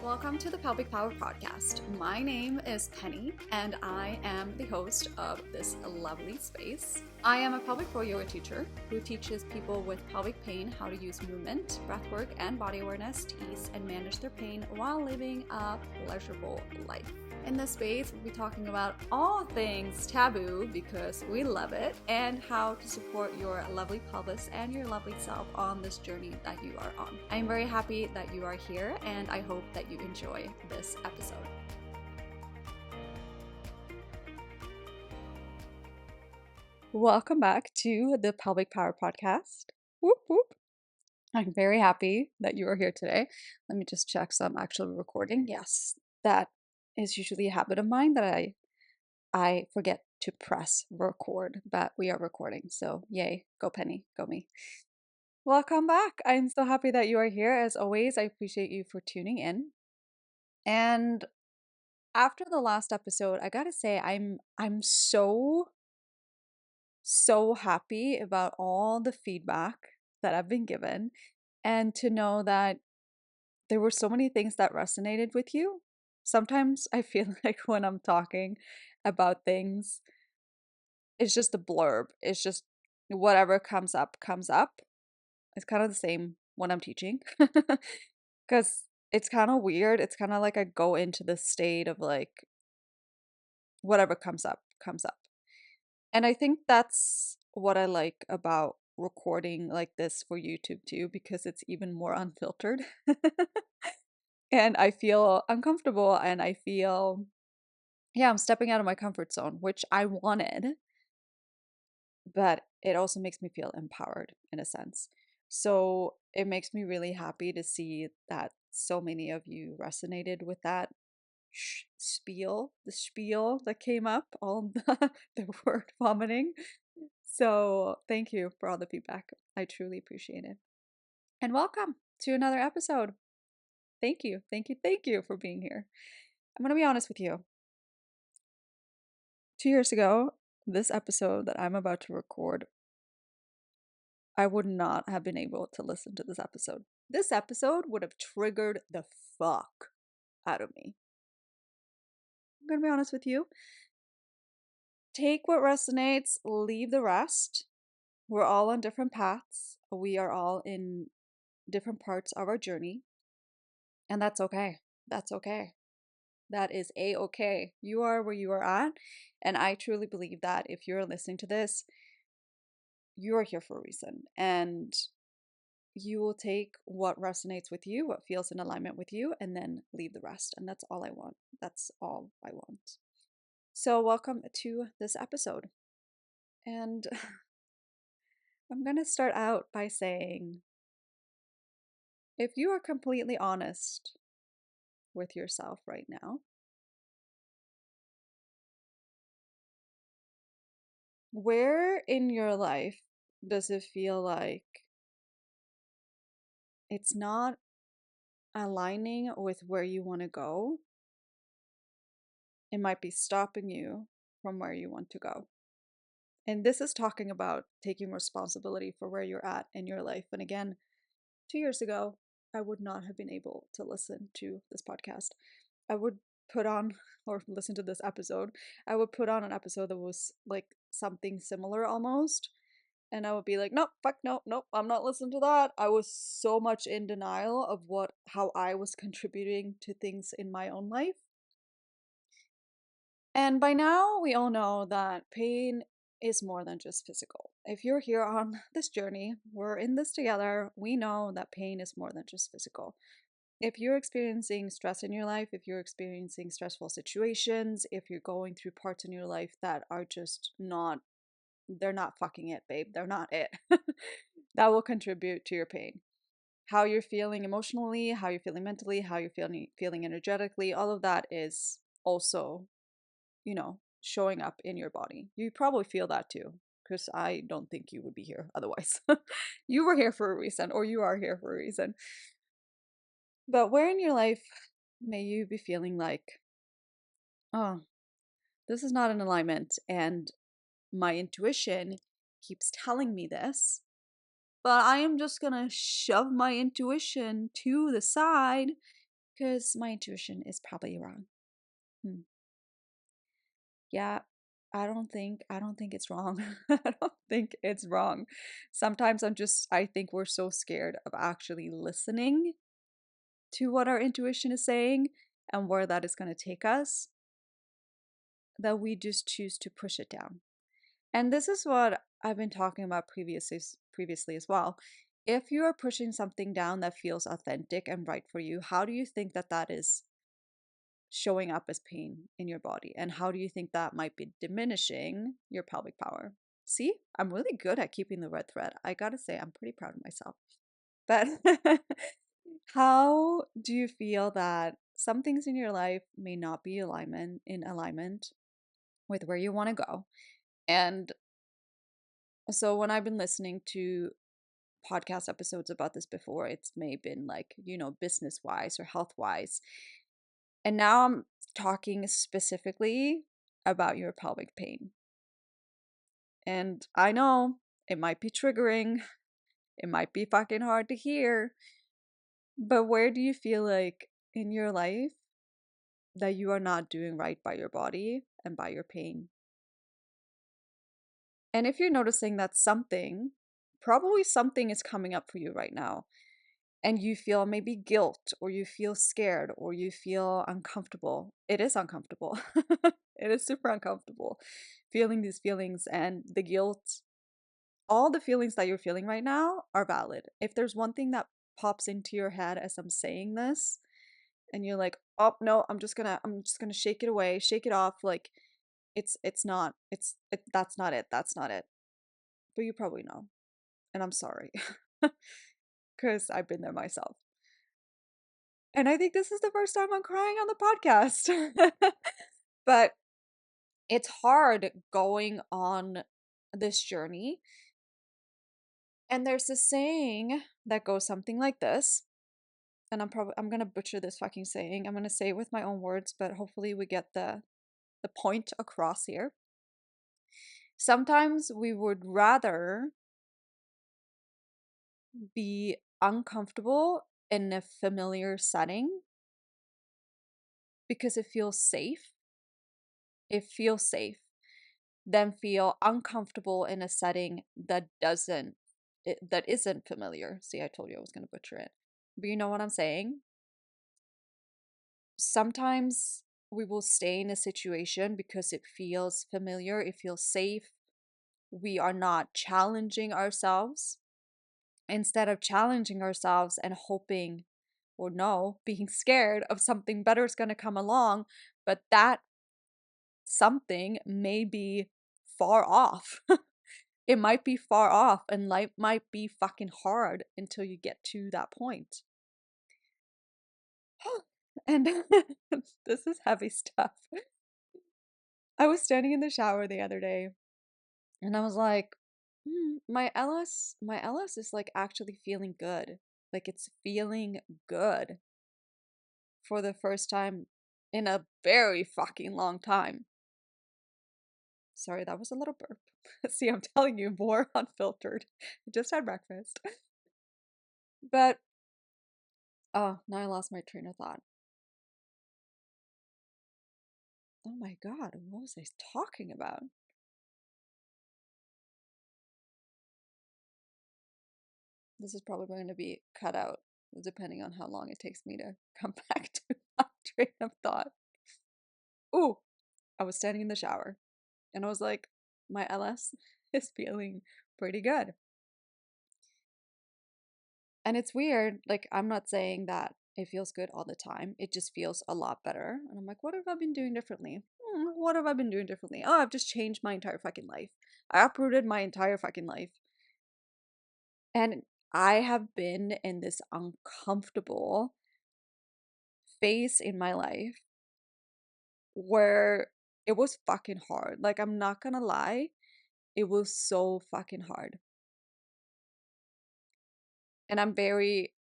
Welcome to the Pelvic Power Podcast. My name is Penny, and I am the host of this lovely space. I am a pelvic floor yoga teacher who teaches people with pelvic pain how to use movement, breathwork, and body awareness to ease and manage their pain while living a pleasurable life. In this space, we'll be talking about all things taboo because we love it, and how to support your lovely pelvis and your lovely self on this journey that you are on. I'm very happy that you are here, and I hope that you enjoy this episode. Welcome back to the Pelvic Power Podcast. Whoop whoop. I'm very happy that you are here today. Let me just check some actual recording. Yes, that is usually a habit of mine that I forget to press record, but we are recording. So yay, go Penny, go me. Welcome back. I'm so happy that you are here. As always, I appreciate you for tuning in. And after the last episode, I gotta say I'm so happy about all the feedback that I've been given, and to know that there were so many things that resonated with you. Sometimes I feel like when I'm talking about things, it's just a blurb. It's just whatever comes up, comes up. It's kind of the same when I'm teaching because it's kind of weird. It's kind of like I go into the state of like whatever comes up, comes up. And I think that's what I like about recording like this for YouTube too, because it's even more unfiltered. And I feel uncomfortable, and I feel, yeah, I'm stepping out of my comfort zone, which I wanted, but it also makes me feel empowered in a sense. So it makes me really happy to see that so many of you resonated with that the spiel that came up, all the word vomiting. So thank you for all the feedback. I truly appreciate it. And welcome to another episode. Thank you, thank you, thank you for being here. I'm going to be honest with you. 2 years ago, this episode that I'm about to record, I would not have been able to listen to this episode. This episode would have triggered the fuck out of me. I'm going to be honest with you. Take what resonates, leave the rest. We're all on different paths. We are all in different parts of our journey. And that's okay. That's okay. That is a-okay. You are where you are at. And I truly believe that if you're listening to this, you are here for a reason. And you will take what resonates with you, what feels in alignment with you, and then leave the rest. And that's all I want. That's all I want. So welcome to this episode. And I'm going to start out by saying, if you are completely honest with yourself right now, where in your life does it feel like it's not aligning with where you want to go? It might be stopping you from where you want to go. And this is talking about taking responsibility for where you're at in your life. And again, 2 years ago, I would not have been able to listen to this podcast. I would put on or listen to this episode. I would put on an episode that was like something similar almost. And I would be like, nope, fuck, nope, I'm not listening to that. I was so much in denial of how I was contributing to things in my own life. And by now, we all know that pain is more than just physical. If you're here on this journey, we're in this together, we know that pain is more than just physical. If you're experiencing stress in your life, if you're experiencing stressful situations, if you're going through parts in your life that are just not, they're not fucking it, babe, they're not it, that will contribute to your pain. How you're feeling emotionally, how you're feeling mentally, how you're feeling energetically, all of that is also, showing up in your body. You probably feel that too, because I don't think you would be here otherwise. You were here for a reason, or you are here for a reason. But where in your life may you be feeling like, oh, this is not in alignment, and my intuition keeps telling me this, but I am just gonna shove my intuition to the side Because my intuition is probably wrong. Hmm. Yeah, I don't think it's wrong. I don't think it's wrong. Sometimes I think we're so scared of actually listening to what our intuition is saying and where that is going to take us that we just choose to push it down. And this is what I've been talking about previously as well. If you are pushing something down that feels authentic and right for you, how do you think that that is showing up as pain in your body? And how do you think that might be diminishing your pelvic power? See, I'm really good at keeping the red thread. I gotta say, I'm pretty proud of myself. But how do you feel that some things in your life may not be in alignment with where you want to go? And so when I've been listening to podcast episodes about this before, it's may been like, business wise or health wise. And now I'm talking specifically about your pelvic pain. And I know it might be triggering, it might be fucking hard to hear, but where do you feel like in your life that you are not doing right by your body and by your pain? And if you're noticing that probably something is coming up for you right now, and you feel maybe guilt or you feel scared or you feel uncomfortable, it is uncomfortable. It is super uncomfortable feeling these feelings and the guilt. All the feelings that you're feeling right now are valid. If there's one thing that pops into your head as I'm saying this, and you're like, "Oh, no, I'm just gonna shake it away, shake it off," like it's not, that's not it. That's not it. But you probably know. And I'm sorry. Because I've been there myself. And I think this is the first time I'm crying on the podcast. But it's hard going on this journey. And there's a saying that goes something like this. And I'm gonna butcher this fucking saying. I'm gonna say it with my own words, but hopefully we get the point across here. Sometimes we would rather be uncomfortable in a familiar setting because it feels safe. It feels safe than feel uncomfortable in a setting that isn't familiar. See, I told you I was going to butcher it. But you know what I'm saying? Sometimes we will stay in a situation because it feels familiar, it feels safe. We are not challenging ourselves. Instead of challenging ourselves and hoping, or no, being scared of something better is going to come along, but that something may be far off. It might be far off and life might be fucking hard until you get to that point. And this is heavy stuff. I was standing in the shower the other day and I was like, my LS is like actually feeling good. Like it's feeling good for the first time in a very fucking long time. Sorry, that was a little burp. See, I'm telling you, more unfiltered. I just had breakfast. But, oh, now I lost my train of thought. Oh my God, what was I talking about? This is probably going to be cut out, depending on how long it takes me to come back to my train of thought. Ooh, I was standing in the shower and I was like, my LS is feeling pretty good. And it's weird. Like, I'm not saying that it feels good all the time. It just feels a lot better. And I'm like, what have I been doing differently? What have I been doing differently? Oh, I've just changed my entire fucking life. I uprooted my entire fucking life. And I have been in this uncomfortable phase in my life where it was fucking hard. Like, I'm not gonna lie, it was so fucking hard. And I'm very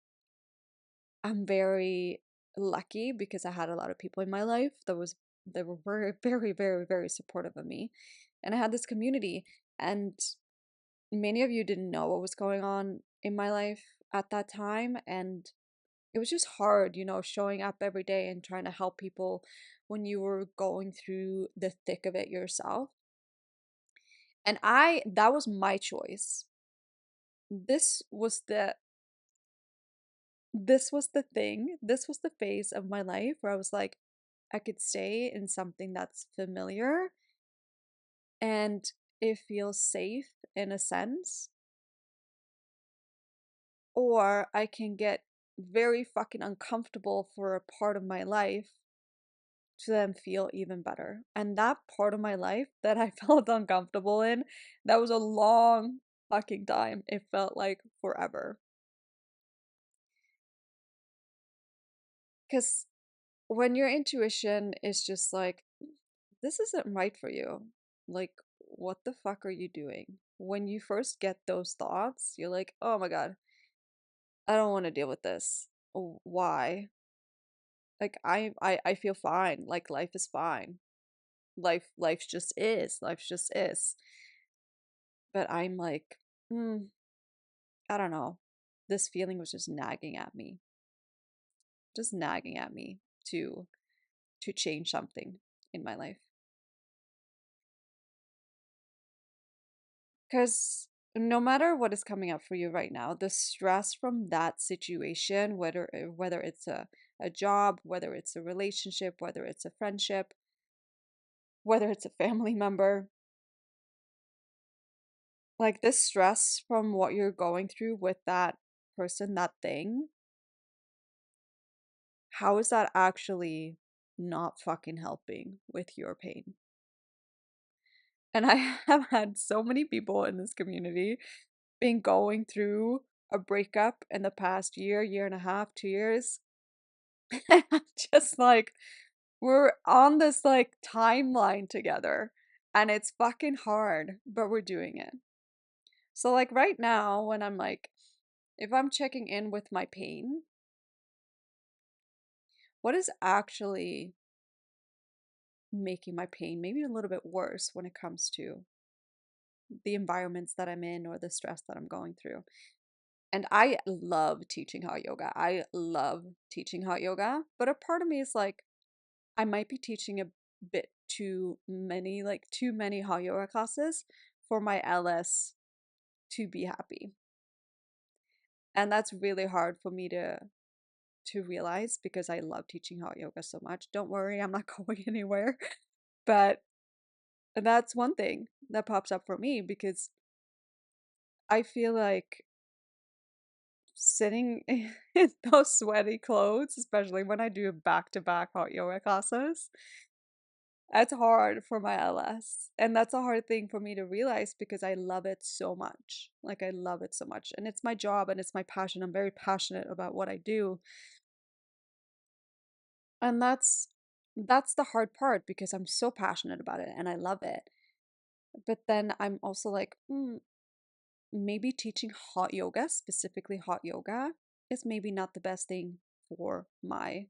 lucky because I had a lot of people in my life that were very, very, very, very supportive of me. And I had this community, and many of you didn't know what was going on in my life at that time. And it was just hard, showing up every day and trying to help people when you were going through the thick of it yourself. And that was my choice. This was the this was the thing. This was the phase of my life where I was like, I could stay in something that's familiar and it feels safe in a sense, or I can get very fucking uncomfortable for a part of my life to then feel even better. And that part of my life that I felt uncomfortable in, that was a long fucking time. It felt like forever. Because when your intuition is just like, this isn't right for you, like, what the fuck are you doing? When you first get those thoughts, you're like, oh my God, I don't want to deal with this. Why? Like, I feel fine. Like, life is fine. Life just is. Life just is. But I'm like, hmm, I don't know. This feeling was just nagging at me to change something in my life. Because no matter what is coming up for you right now, the stress from that situation, whether it's a job, whether it's a relationship, whether it's a friendship, whether it's a family member, like this stress from what you're going through with that person, that thing, how is that actually not fucking helping with your pain? And I have had so many people in this community been going through a breakup in the past year, year and a half, 2 years. And I'm just like, we're on this like timeline together and it's fucking hard, but we're doing it. So, like, right now, when I'm like, if I'm checking in with my pain, what is actually making my pain maybe a little bit worse when it comes to the environments that I'm in or the stress that I'm going through? And I love teaching hot yoga. I love teaching hot yoga. But a part of me is like, I might be teaching a bit too many, like too many hot yoga classes for my LS to be happy. And that's really hard for me to realize because I love teaching hot yoga so much. Don't worry, I'm not going anywhere. But that's one thing that pops up for me because I feel like sitting in those sweaty clothes, especially when I do back-to-back hot yoga classes, that's hard for my LS. And that's a hard thing for me to realize because I love it so much. Like, I love it so much. And it's my job and it's my passion. I'm very passionate about what I do. And that's the hard part because I'm so passionate about it and I love it. But then I'm also like, maybe teaching hot yoga, specifically hot yoga, is maybe not the best thing for my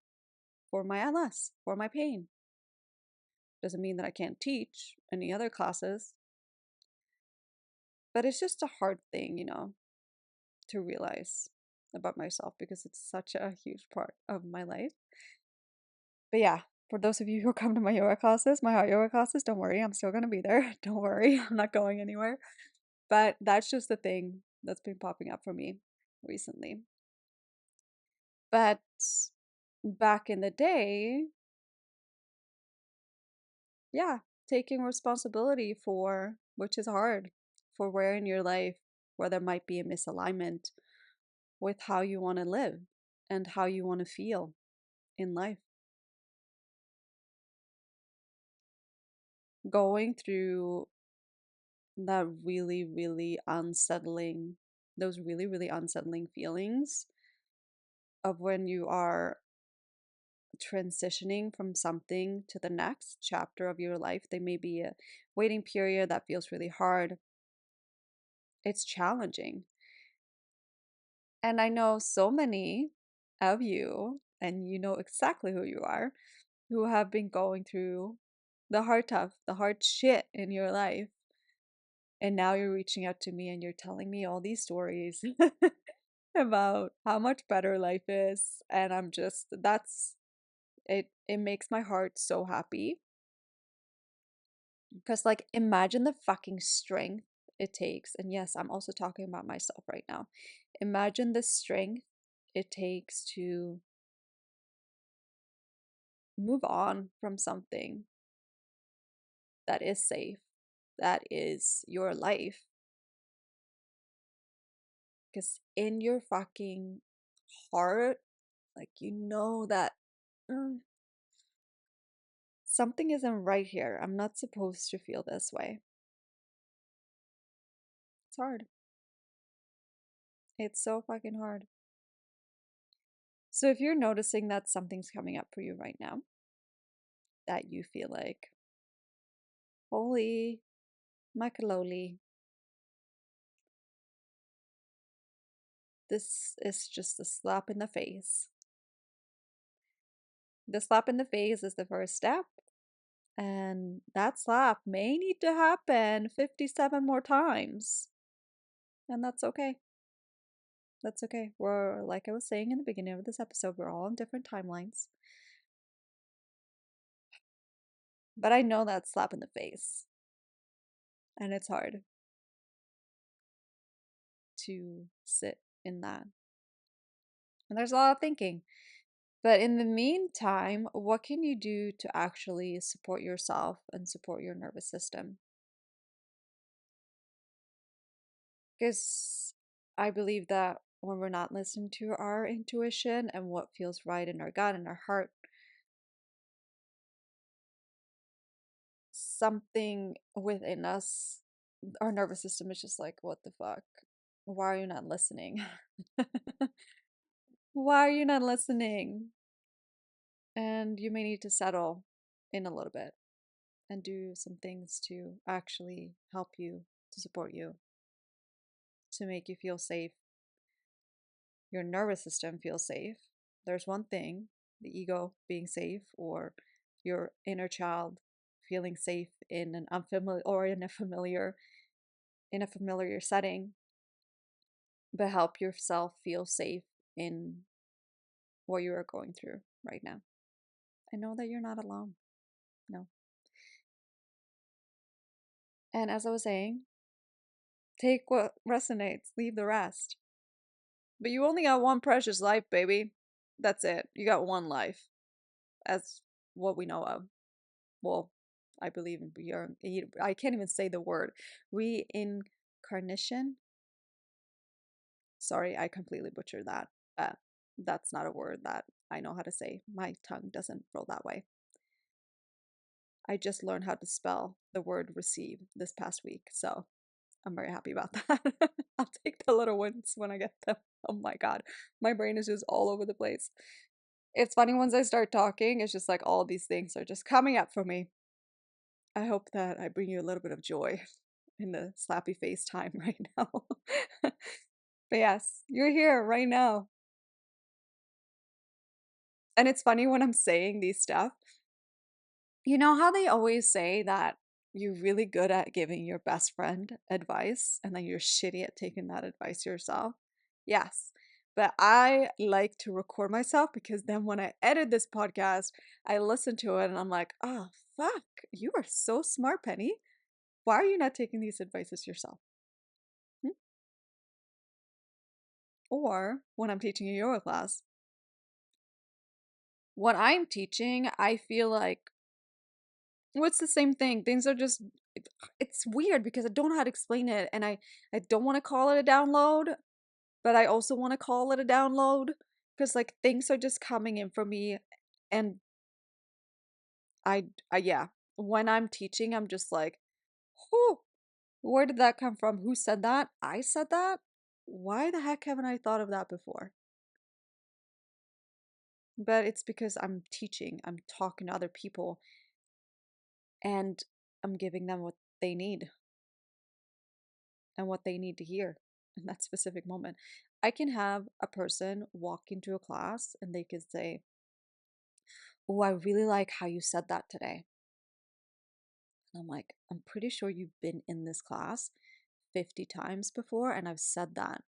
LS, for my pain. Doesn't mean that I can't teach any other classes, but it's just a hard thing, to realize about myself because it's such a huge part of my life. But yeah, for those of you who come to my yoga classes, my hot yoga classes, don't worry, I'm still gonna be there. Don't worry, I'm not going anywhere. But that's just the thing that's been popping up for me recently. But back in the day, yeah, taking responsibility for, which is hard, for where in your life where there might be a misalignment with how you want to live and how you want to feel in life. Going through that really, really unsettling, those really, really unsettling feelings of when you are transitioning from something to the next chapter of your life. There may be a waiting period that feels really hard. It's challenging. And I know so many of you, and you know exactly who you are, who have been going through the hard shit in your life. And now you're reaching out to me and you're telling me all these stories. about how much better life is. And I'm just, that's it. It makes my heart so happy. Because, like, imagine the fucking strength it takes. And yes, I'm also talking about myself right now. Imagine the strength it takes to move on from something that is safe, that is your life. Because in your fucking heart, like, you know that mm, something isn't right here. I'm not supposed to feel this way. It's hard. It's so fucking hard. So if you're noticing that something's coming up for you right now, that you feel like, holy makaloli, this is just a slap in the face. The slap in the face is the first step, and that slap may need to happen 57 more times. And that's okay. That's okay. We're, like I was saying in the beginning of this episode, we're all on different timelines. But I know that slap in the face. And it's hard to sit in that. And there's a lot of thinking. But in the meantime, what can you do to actually support yourself and support your nervous system? Because I believe that when we're not listening to our intuition and what feels right in our gut and our heart, something within us, our nervous system is just like, what the fuck? Why are you not listening? Why are you not listening? And you may need to settle in a little bit and do some things to actually help you, to support you, to make you feel safe, your nervous system feels safe. There's one thing, the ego being safe, or your inner child feeling safe in an unfamiliar or in a familiar setting, but help yourself feel safe in what you are going through right now. I know that you're not alone. No. And as I was saying, take what resonates, leave the rest. But you only got one precious life, baby. That's it. You got one life, as what we know of. Well, I believe in I can't even say the word. Reincarnation. Sorry, I completely butchered that. That's not a word that I know how to say. My tongue doesn't roll that way. I just learned how to spell the word receive this past week, so I'm very happy about that. I'll take the little ones when I get them. Oh my god, my brain is just all over the place. It's funny once I start talking, it's just like all these things are just coming up for me. I hope that I bring you a little bit of joy in the slappy face time right now. But yes, you're here right now. And it's funny when I'm saying these stuff. You know how they always say that you're really good at giving your best friend advice and then you're shitty at taking that advice yourself? Yes. But I like to record myself because then when I edit this podcast, I listen to it and I'm like, oh, fuck, you are so smart, Penny. Why are you not taking these advices yourself? Hmm? Or when I'm teaching a yoga class, what I'm teaching, I feel like what's the same thing. Things are just it's weird because I don't know how to explain it and I don't want to call it a download, but I also want to call it a download because like things are just coming in for me and I yeah, when I'm teaching I'm just like, "Whew, where did that come from? Who said that? I said that? Why the heck haven't I thought of that before?" But it's because I'm teaching, I'm talking to other people, and I'm giving them what they need and what they need to hear in that specific moment. I can have a person walk into a class and they could say, "Oh, I really like how you said that today." And I'm like, "I'm pretty sure you've been in this class 50 times before and I've said that."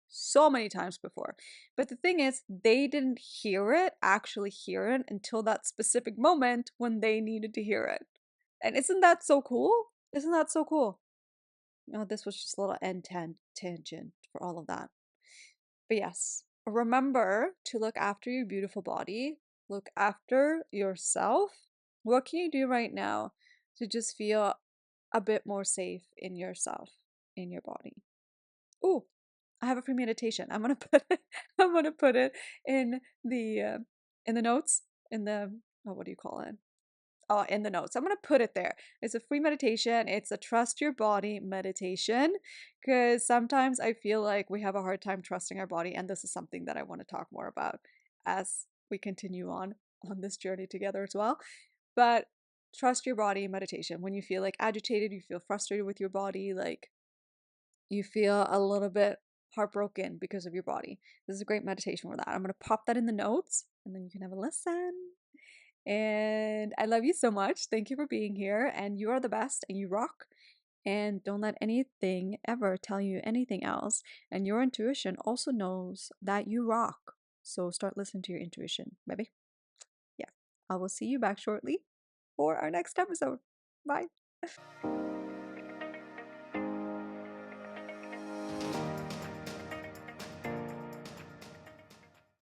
so many times before. But the thing is, they didn't actually hear it until that specific moment when they needed to hear it. And isn't that so cool? Isn't that so cool? Oh, this was just a little tangent for all of that. But yes, remember to look after your beautiful body, look after yourself. What can you do right now to just feel a bit more safe in yourself, in your body? Ooh, I have a free meditation. I'm gonna put it, I'm gonna put it in the notes, in the, oh, what do you call it? Oh, in the notes. I'm going to put it there. It's a free meditation. It's a trust your body meditation because sometimes I feel like we have a hard time trusting our body. And this is something that I want to talk more about as we continue on this journey together as well. But trust your body meditation. When you feel like agitated, you feel frustrated with your body, like you feel a little bit heartbroken because of your body. This is a great meditation for that. I'm going to pop that in the notes and then you can have a listen. And I love you so much. Thank you for being here. And you are the best and you rock. And don't let anything ever tell you anything else. And your intuition also knows that you rock. So start listening to your intuition, baby. Yeah. I will see you back shortly for our next episode. Bye.